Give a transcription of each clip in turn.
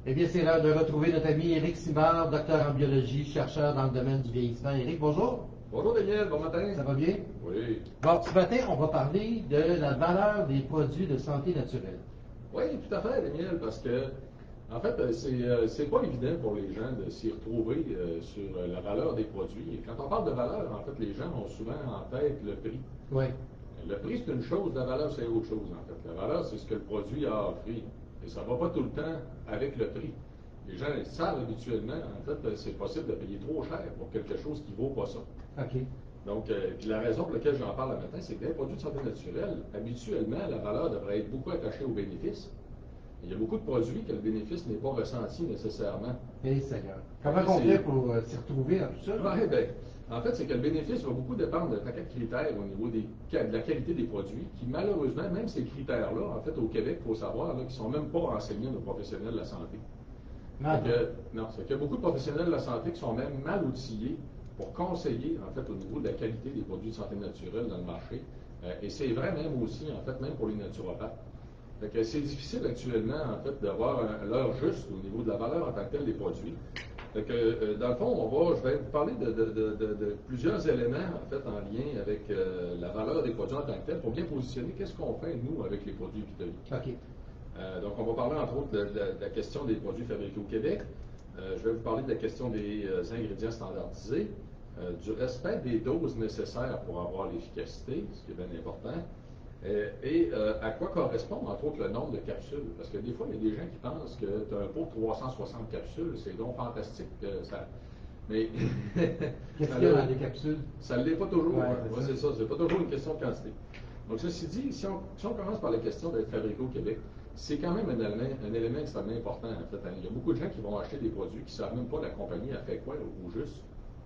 Eh bien, c'est l'heure de retrouver notre ami Éric Simard, docteur en biologie, chercheur dans le domaine du vieillissement. Éric, bonjour. Bonjour Daniel, bon matin. Ça va bien? Oui. Bon, ce matin, on va parler de la valeur des produits de santé naturelle. Oui, tout à fait, Daniel, parce que, en fait, c'est pas évident pour les gens de s'y retrouver sur la valeur des produits. Et quand on parle de valeur, en fait, les gens ont souvent en tête le prix. Oui. Le prix, c'est une chose, la valeur, c'est autre chose, en fait. La valeur, c'est ce que le produit a à offrir. Et ça ne va pas tout le temps avec le prix. Les gens savent habituellement, en fait, c'est possible de payer trop cher pour quelque chose qui ne vaut pas ça. OK. Donc, puis la raison pour laquelle j'en parle le matin, c'est que les produits de santé naturelle, habituellement, la valeur devrait être beaucoup attachée au bénéfice. Il y a beaucoup de produits que le bénéfice n'est pas ressenti nécessairement. Et Seigneur. Comment on fait pour s'y retrouver dans tout ça? Oui, bien, en fait, c'est que le bénéfice va beaucoup dépendre d'un paquet de critères au niveau de la qualité des produits, qui malheureusement, même ces critères-là, en fait, au Québec, il faut savoir, qui ne sont même pas enseignés aux professionnels de la santé. Non, c'est qu'il y a beaucoup de professionnels de la santé qui sont même mal outillés pour conseiller, en fait, au niveau de la qualité des produits de santé naturelle dans le marché. Et c'est vrai même aussi, en fait, même pour les naturopathes. Fait que c'est difficile actuellement, en fait, d'avoir l'heure juste au niveau de la valeur en tant que telle des produits. Fait que, dans le fond, je vais vous parler de plusieurs éléments, en fait, en lien avec la valeur des produits en tant que tel, pour bien positionner qu'est-ce qu'on fait, nous, avec les produits Vitali. OK. Donc, on va parler, entre autres, de la question des produits fabriqués au Québec. Je vais vous parler de la question des ingrédients standardisés, du respect des doses nécessaires pour avoir l'efficacité, ce qui est bien important, et à quoi correspond, entre autres, le nombre de capsules. Parce que des fois, il y a des gens qui pensent que tu as un pot de 360 capsules, c'est donc fantastique. Mais qu'est-ce qu'il y a dans les capsules? Ça ne l'est pas toujours. Ouais, c'est ça. C'est pas toujours une question de quantité. Donc, ceci dit, si on commence par la question d'être fabriqué au Québec, c'est quand même un élément extrêmement important. En fait, il y a beaucoup de gens qui vont acheter des produits qui ne savent même pas la compagnie a fait quoi au juste,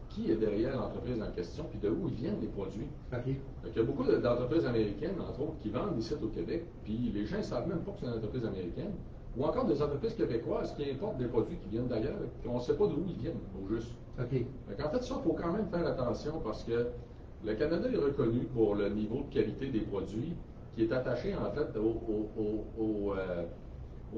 qui est derrière l'entreprise en question, puis de où ils viennent les produits. Okay. Donc, il y a beaucoup d'entreprises américaines, entre autres, qui vendent ici au Québec, puis les gens ne savent même pas que c'est une entreprise américaine, ou encore des entreprises québécoises qui importent des produits qui viennent d'ailleurs, puis on ne sait pas d'où ils viennent au juste. Okay. Donc, en fait, ça, il faut quand même faire attention parce que le Canada est reconnu pour le niveau de qualité des produits qui est attaché, en fait,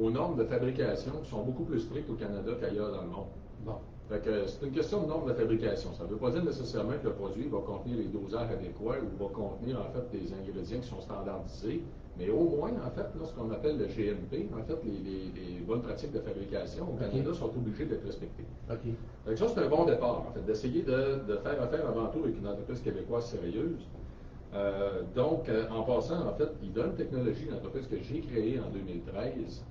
aux normes de fabrication qui sont beaucoup plus strictes au Canada qu'ailleurs dans le monde. Bon. Fait que c'est une question de normes de fabrication. Ça ne veut pas dire nécessairement que le produit va contenir les dosages adéquats ou va contenir, en fait, des ingrédients qui sont standardisés, mais au moins, en fait, là, ce qu'on appelle le GMP, en fait, les bonnes pratiques de fabrication au Canada sont obligées d'être respectées. Okay. Donc ça, c'est un bon départ, en fait, d'essayer de faire affaire avant tout avec une entreprise québécoise sérieuse. Donc, en passant, en fait, Idon Technologies, une entreprise que j'ai créée en 2013,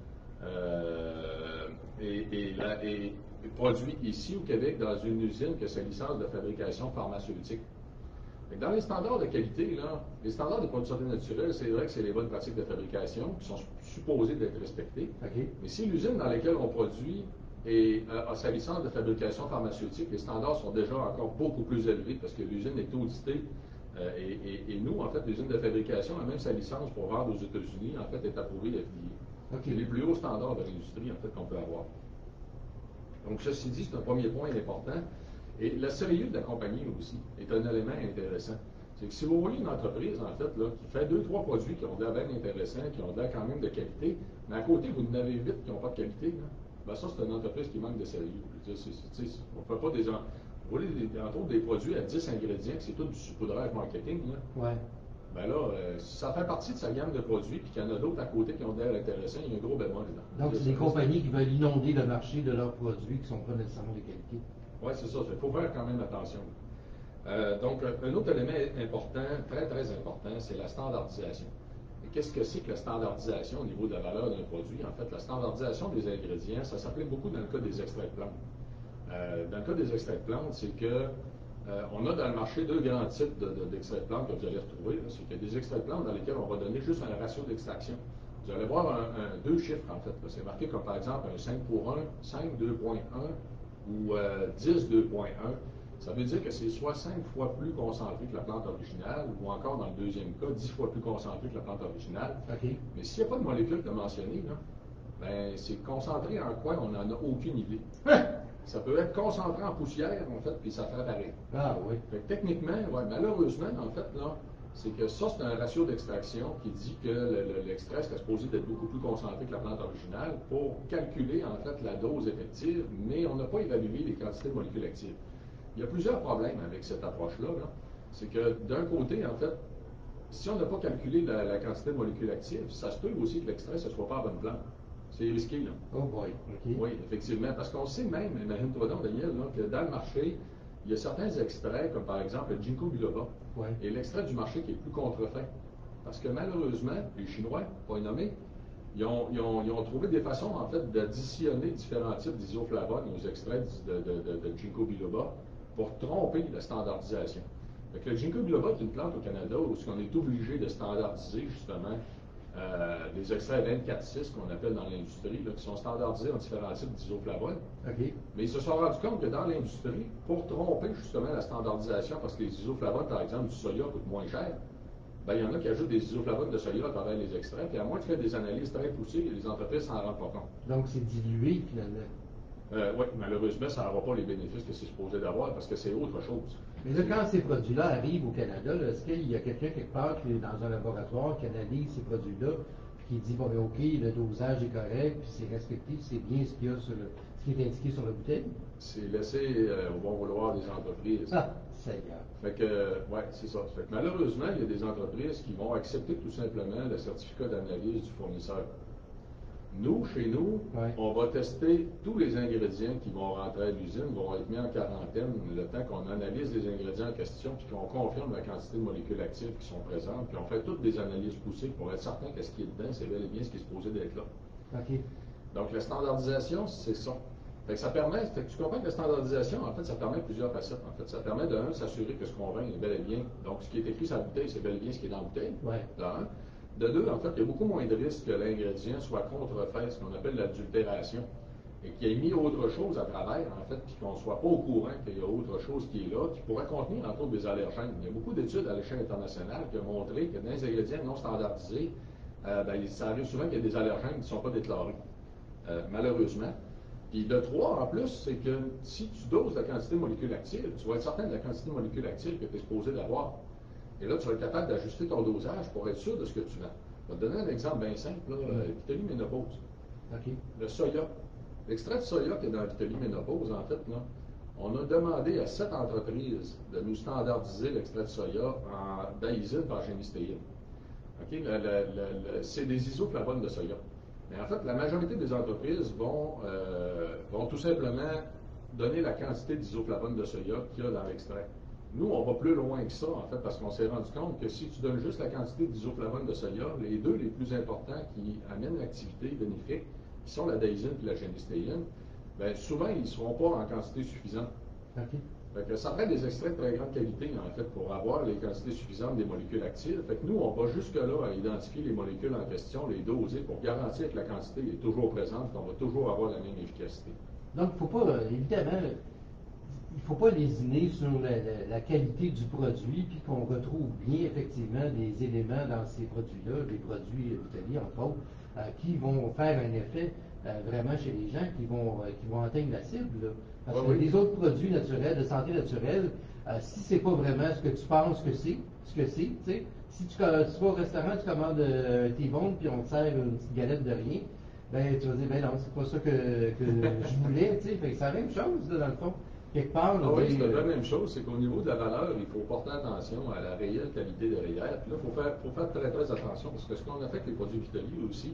et produit ici au Québec dans une usine qui a sa licence de fabrication pharmaceutique. Dans les standards de qualité, là, les standards de produits de santé naturelle, c'est vrai que c'est les bonnes pratiques de fabrication qui sont supposées d'être respectées. Okay. Mais si l'usine dans laquelle on produit a sa licence de fabrication pharmaceutique, les standards sont déjà encore beaucoup plus élevés parce que l'usine est auditée. Et nous, en fait, l'usine de fabrication a même sa licence pour vendre aux États-Unis, en fait, est approuvée FDA. Okay. C'est les plus hauts standards de l'industrie, en fait, qu'on peut avoir. Donc, ceci dit, c'est un premier point important. Et le sérieux de la compagnie aussi est un élément intéressant. C'est que si vous voyez une entreprise, en fait, là, qui fait 2-3 produits qui ont de l'air bien intéressants, qui ont de l'air quand même de qualité, mais à côté, vous en avez 8 qui n'ont pas de qualité, là, ben ça, c'est une entreprise qui manque de sérieux. On ne fait pas vous voyez, entre autres, des produits à 10 ingrédients, c'est tout du saupoudrage marketing, là. Ouais. Ben là, si ça fait partie de sa gamme de produits, puis qu'il y en a d'autres à côté qui ont de l'air intéressants, il y a un gros bémol là. Donc, c'est des compagnies qui veulent inonder le marché de leurs produits qui ne sont pas nécessairement de qualité. Oui, c'est ça. Il faut faire quand même attention. Donc, un autre élément important, très, très important, c'est la standardisation. Et qu'est-ce que c'est que la standardisation au niveau de la valeur d'un produit? En fait, la standardisation des ingrédients, ça s'applique beaucoup dans le cas des extraits de plantes. Dans le cas des extraits de plantes, c'est que on a dans le marché deux grands types d'extraits de plantes que vous allez retrouver. C'est qu'il y a des extraits de plantes dans lesquels on va donner juste un ratio d'extraction. Vous allez voir deux chiffres, en fait. C'est marqué comme, par exemple, un 5 pour 1, 5, 2.1 ou 10, 2.1. Ça veut dire que c'est soit 5 fois plus concentré que la plante originale, ou encore, dans le deuxième cas, 10 fois plus concentré que la plante originale. Okay. Mais s'il n'y a pas de molécule de mentionner, là, ben, c'est concentré en quoi on n'en a aucune idée. Ça peut être concentré en poussière, en fait, puis ça ferait pareil. Ah oui. Fait que techniquement, ouais, malheureusement, en fait, là, c'est que ça, c'est un ratio d'extraction qui dit que l'extrait serait supposé d'être beaucoup plus concentré que la plante originale pour calculer en fait la dose effective, mais on n'a pas évalué les quantités de molécules actives. Il y a plusieurs problèmes avec cette approche-là. -là. C'est que d'un côté, en fait, si on n'a pas calculé la quantité de molécules actives, ça se peut aussi que l'extrait ne soit pas à bonne plante. C'est risqué, là. Oh boy, OK. Oui, effectivement. Parce qu'on sait même, imagine-toi donc, Daniel, là, que dans le marché, il y a certains extraits, comme par exemple le ginkgo biloba, et l'extrait du marché qui est plus contrefait. Parce que malheureusement, les Chinois, pas les nommer, ils ont trouvé des façons, en fait, d'additionner différents types d'isoflavones aux extraits de ginkgo biloba pour tromper la standardisation. Donc, le ginkgo biloba est une plante au Canada où on est obligé de standardiser, justement, des extraits 24-6 qu'on appelle dans l'industrie, qui sont standardisés en différents types d'isoflavones. Okay. Mais ils se sont rendus compte que dans l'industrie, pour tromper justement la standardisation, parce que les isoflavones, par exemple, du soya coûtent moins cher, ben, il y en a qui ajoutent des isoflavones de soya à travers les extraits, puis à moins de faire des analyses très poussées, les entreprises s'en rendent pas compte. Donc, c'est dilué finalement. Oui, malheureusement, ça n'aura pas les bénéfices que c'est supposé d'avoir parce que c'est autre chose. Mais là, quand ces produits-là arrivent au Canada, est-ce qu'il y a quelqu'un quelque part qui est dans un laboratoire qui analyse ces produits-là puis qui dit, bon, ben, OK, le dosage est correct, puis c'est respecté, c'est bien ce qu'il y a sur ce qui est indiqué sur la bouteille? C'est laissé au bon vouloir des entreprises. Ah, Seigneur. Fait que, ouais, c'est ça. Fait que malheureusement, il y a des entreprises qui vont accepter tout simplement le certificat d'analyse du fournisseur. Nous, chez nous, on va tester tous les ingrédients qui vont rentrer à l'usine, vont être mis en quarantaine le temps qu'on analyse les ingrédients en question, puis qu'on confirme la quantité de molécules actives qui sont présentes, puis on fait toutes des analyses poussées pour être certain que ce qui est dedans, c'est bel et bien ce qui est supposé d'être là. OK. Donc, la standardisation, c'est ça. Fait que ça permet, tu comprends que la standardisation, en fait, ça permet plusieurs facettes. En fait, ça permet de s'assurer que ce qu'on vend est bel et bien. Donc, ce qui est écrit sur la bouteille, c'est bel et bien ce qui est dans la bouteille. Ouais. Là, de deux, en fait, il y a beaucoup moins de risques que l'ingrédient soit contrefait, ce qu'on appelle l'adultération, et qu'il y ait mis autre chose à travers, en fait, puis qu'on ne soit pas au courant qu'il y a autre chose qui est là, qui pourrait contenir, entre autres, des allergènes. Il y a beaucoup d'études à l'échelle internationale qui ont montré que dans les ingrédients non standardisés, ça arrive souvent qu'il y a des allergènes qui ne sont pas déclarés, malheureusement. Puis le 3, en plus, c'est que si tu doses la quantité de molécules actives, tu vas être certain de la quantité de molécules actives que tu es supposé d'avoir. Et là, tu vas être capable d'ajuster ton dosage pour être sûr de ce que tu vends. Je vais te donner un exemple bien simple, Vitelli ménopause. Okay. Le soya. L'extrait de soya qui est dans Vitelli ménopause, en fait, là, on a demandé à 7 entreprises de nous standardiser l'extrait de soya en daïsine par génistéine. Okay? C'est des isoflavones de soya. Mais en fait, la majorité des entreprises vont tout simplement donner la quantité d'isoflavones de soya qu'il y a dans l'extrait. Nous, on va plus loin que ça, en fait, parce qu'on s'est rendu compte que si tu donnes juste la quantité d'isoflavones de soya, les deux les plus importants qui amènent l'activité bénéfique, qui sont la daïsine et la génistéine, bien, souvent, ils ne seront pas en quantité suffisante. Okay. Fait que ça prend des extraits de très grande qualité, en fait, pour avoir les quantités suffisantes des molécules actives. Fait que nous, on va jusque-là à identifier les molécules en question, les doser, pour garantir que la quantité est toujours présente, qu'on va toujours avoir la même efficacité. Donc, il ne faut pas, évidemment, il ne faut pas lésiner sur la qualité du produit, puis qu'on retrouve bien, effectivement, des éléments dans ces produits-là, des produits Vitelli, entre autres, qui vont faire un effet vraiment chez les gens, qui vont atteindre la cible, là. Parce que les autres produits naturels, de santé naturelle, si c'est pas vraiment ce que tu penses que c'est, tu sais, si tu vas au restaurant, tu commandes un T-bone, puis on te sert une petite galette de rien, ben tu vas dire, ben non, c'est pas ça que je voulais, tu sais, fait que c'est la même chose, là, dans le fond. Quelque part, oui, c'est la même chose, c'est qu'au niveau de la valeur, il faut porter attention à la réelle qualité derrière. Puis là, il faut faire très très attention, parce que ce qu'on a fait avec les produits Vitelli aussi,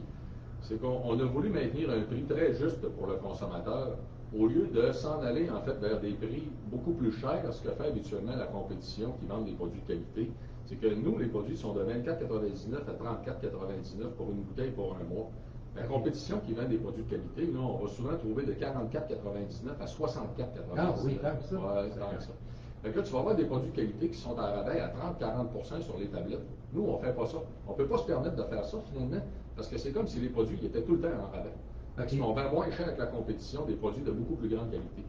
c'est qu'on a voulu maintenir un prix très juste pour le consommateur, au lieu de s'en aller en fait vers des prix beaucoup plus chers, ce que fait habituellement la compétition qui vend des produits de qualité. C'est que nous, les produits sont de 24,99 à 34,99 pour une bouteille pour un mois. La compétition qui vend des produits de qualité, là, on va souvent trouver de 44,99 à 64,99. Ah oui, tant que ça. Ouais, tant que ça. Fait que là, tu vas avoir des produits de qualité qui sont en rabais à 30-40% sur les tablettes. Nous, on ne fait pas ça. On ne peut pas se permettre de faire ça, finalement, parce que c'est comme si les produits étaient tout le temps en rabais. Okay. On vend moins cher que la compétition des produits de beaucoup plus grande qualité.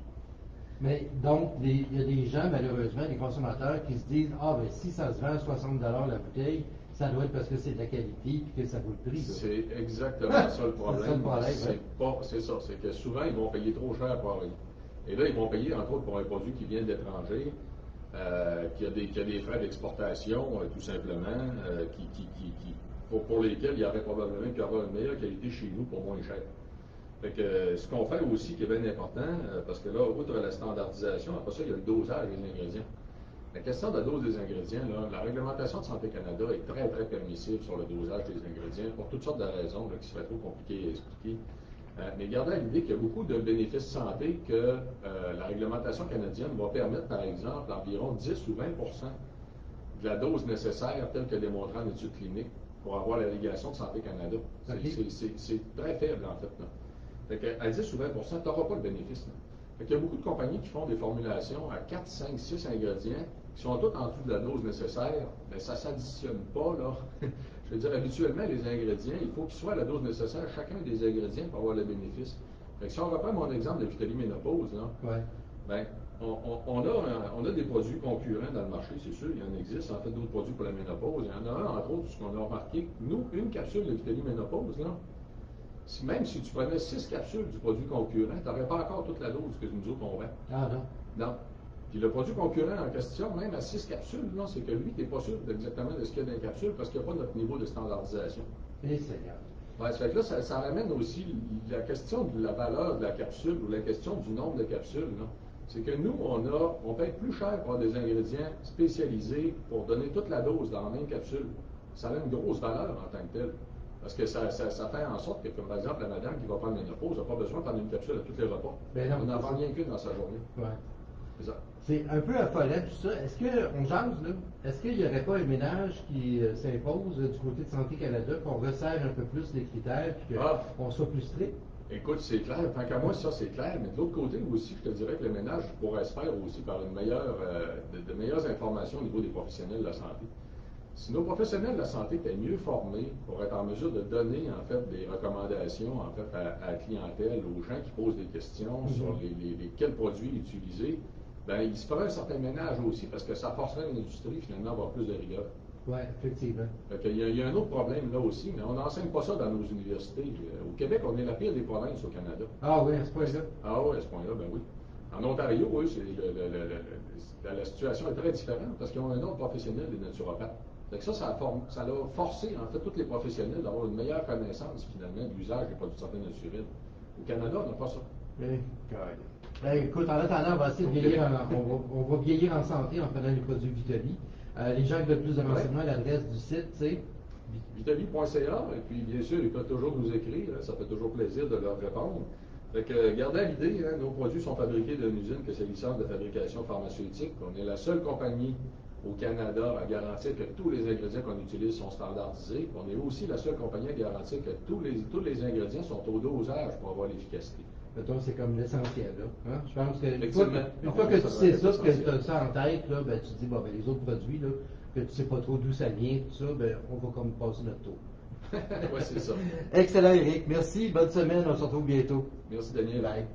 Mais donc, il y a des gens, malheureusement, des consommateurs, qui se disent, ah, ben si ça se vend à 60$ la bouteille, ça doit être parce que c'est de la qualité et que ça vaut le prix. C'est exactement ça le problème. C'est ça le problème. C'est ça, c'est que souvent, ils vont payer trop cher pour rien. Et là, ils vont payer, entre autres, pour un produit qui vient de l'étranger. qu'il y a des frais d'exportation, tout simplement, pour lesquels il y aurait probablement pu avoir une meilleure qualité chez nous pour moins cher. Fait que, ce qu'on fait aussi qui est bien important, parce que là, outre la standardisation, après ça, il y a le dosage des ingrédients. La question de la dose des ingrédients, là, la réglementation de Santé Canada est très, très permissive sur le dosage des ingrédients pour toutes sortes de raisons là, qui seraient trop compliquées à expliquer. Mais gardez à l'idée qu'il y a beaucoup de bénéfices santé que la réglementation canadienne va permettre, par exemple, environ 10 ou 20 de la dose nécessaire telle que démontrée en études cliniques pour avoir l'allégation de Santé Canada. C'est très faible, en fait. Là. Fait qu'à 10 ou 20 tu n'auras pas le bénéfice. Là. Fait qu'il y a beaucoup de compagnies qui font des formulations à 4, 5, 6 ingrédients qui sont tous en dessous de la dose nécessaire, mais ça ne s'additionne pas, là. Je veux dire, habituellement, les ingrédients, il faut qu'ils soient à la dose nécessaire, chacun des ingrédients pour avoir le bénéfice. Fait que si on reprend mon exemple de Vitaly Ménopause, là, ben, on a des produits concurrents dans le marché, c'est sûr, il y en existe, en fait, d'autres produits pour la ménopause. Il y en a un, entre autres, ce qu'on a remarqué, nous, une capsule de Vitaly Ménopause, là, même si tu prenais 6 capsules du produit concurrent, tu n'aurais pas encore toute la dose que nous autres on vend. Ah non? Non. Puis le produit concurrent en question, même à 6 capsules, c'est que lui, tu n'es pas sûr exactement de ce qu'il y a dans les capsules parce qu'il n'y a pas notre niveau de standardisation. Et Seigneur. Ouais, ça fait que là, ça ramène aussi la question de la valeur de la capsule ou la question du nombre de capsules. C'est que nous, on paye plus cher pour des ingrédients spécialisés pour donner toute la dose dans la même capsule. Ça a une grosse valeur en tant que telle. Parce que ça fait en sorte que, comme par exemple, la madame qui va prendre une ménopause n'a pas besoin de prendre une capsule à tous les repas. Ben non, on n'en prend rien qu'une dans sa journée. Ouais. C'est ça. C'est un peu affolant tout ça. Est-ce qu'on jase, là? Est-ce qu'il n'y aurait pas un ménage qui s'impose du côté de Santé Canada, qu'on resserre un peu plus les critères et qu'on soit plus strict? Écoute, c'est clair. Tant qu'à moi, ça, c'est clair. Mais de l'autre côté aussi, je te dirais que le ménage pourrait se faire aussi par une de meilleures informations au niveau des professionnels de la santé. Si nos professionnels de la santé étaient mieux formés pour être en mesure de donner en fait des recommandations en fait à la clientèle, aux gens qui posent des questions sur quels produits utiliser, ben il se ferait un certain ménage aussi parce que ça forcerait l'industrie finalement à avoir plus de rigueur. Oui, effectivement. Il y a un autre problème là aussi, mais on n'enseigne pas ça dans nos universités. Au Québec, on est la pire des provinces au Canada. Ah oui, à ce point-là. Ah oui, à ce point-là, ben oui. En Ontario, oui, la situation est très différente parce qu'ils ont un ordre professionnel des naturopathes. Donc ça a forcé, en fait, tous les professionnels d'avoir une meilleure connaissance, finalement, de l'usage des produits de santé naturels. Au Canada, on n'a pas ça. Écoute, en attendant, on va essayer de vieillir, on va vieillir en santé en prenant les produits Vitaly. Les gens qui veulent plus de renseignements, l'adresse du site, c'est Vitaly.ca, et puis bien sûr, ils peuvent toujours nous écrire, ça fait toujours plaisir de leur répondre. Fait que, gardez à l'idée, nos produits sont fabriqués dans une usine qui a sa licence de fabrication pharmaceutique. On est la seule compagnie au Canada à garantir que tous les ingrédients qu'on utilise sont standardisés. On est aussi la seule compagnie à garantir que tous les ingrédients sont au dosage pour avoir l'efficacité. Mettons, c'est comme l'essentiel, là. Hein? Je pense qu'une fois que tu sais ça, que tu as ça en tête, là, ben, tu te dis, bon, ben, les autres produits, là, que tu sais pas trop d'où ça vient, tout ça, ben, on va comme passer notre tour. Oui, c'est ça. Excellent, Éric. Merci. Bonne semaine. On se retrouve bientôt. Merci, Daniel. Bye.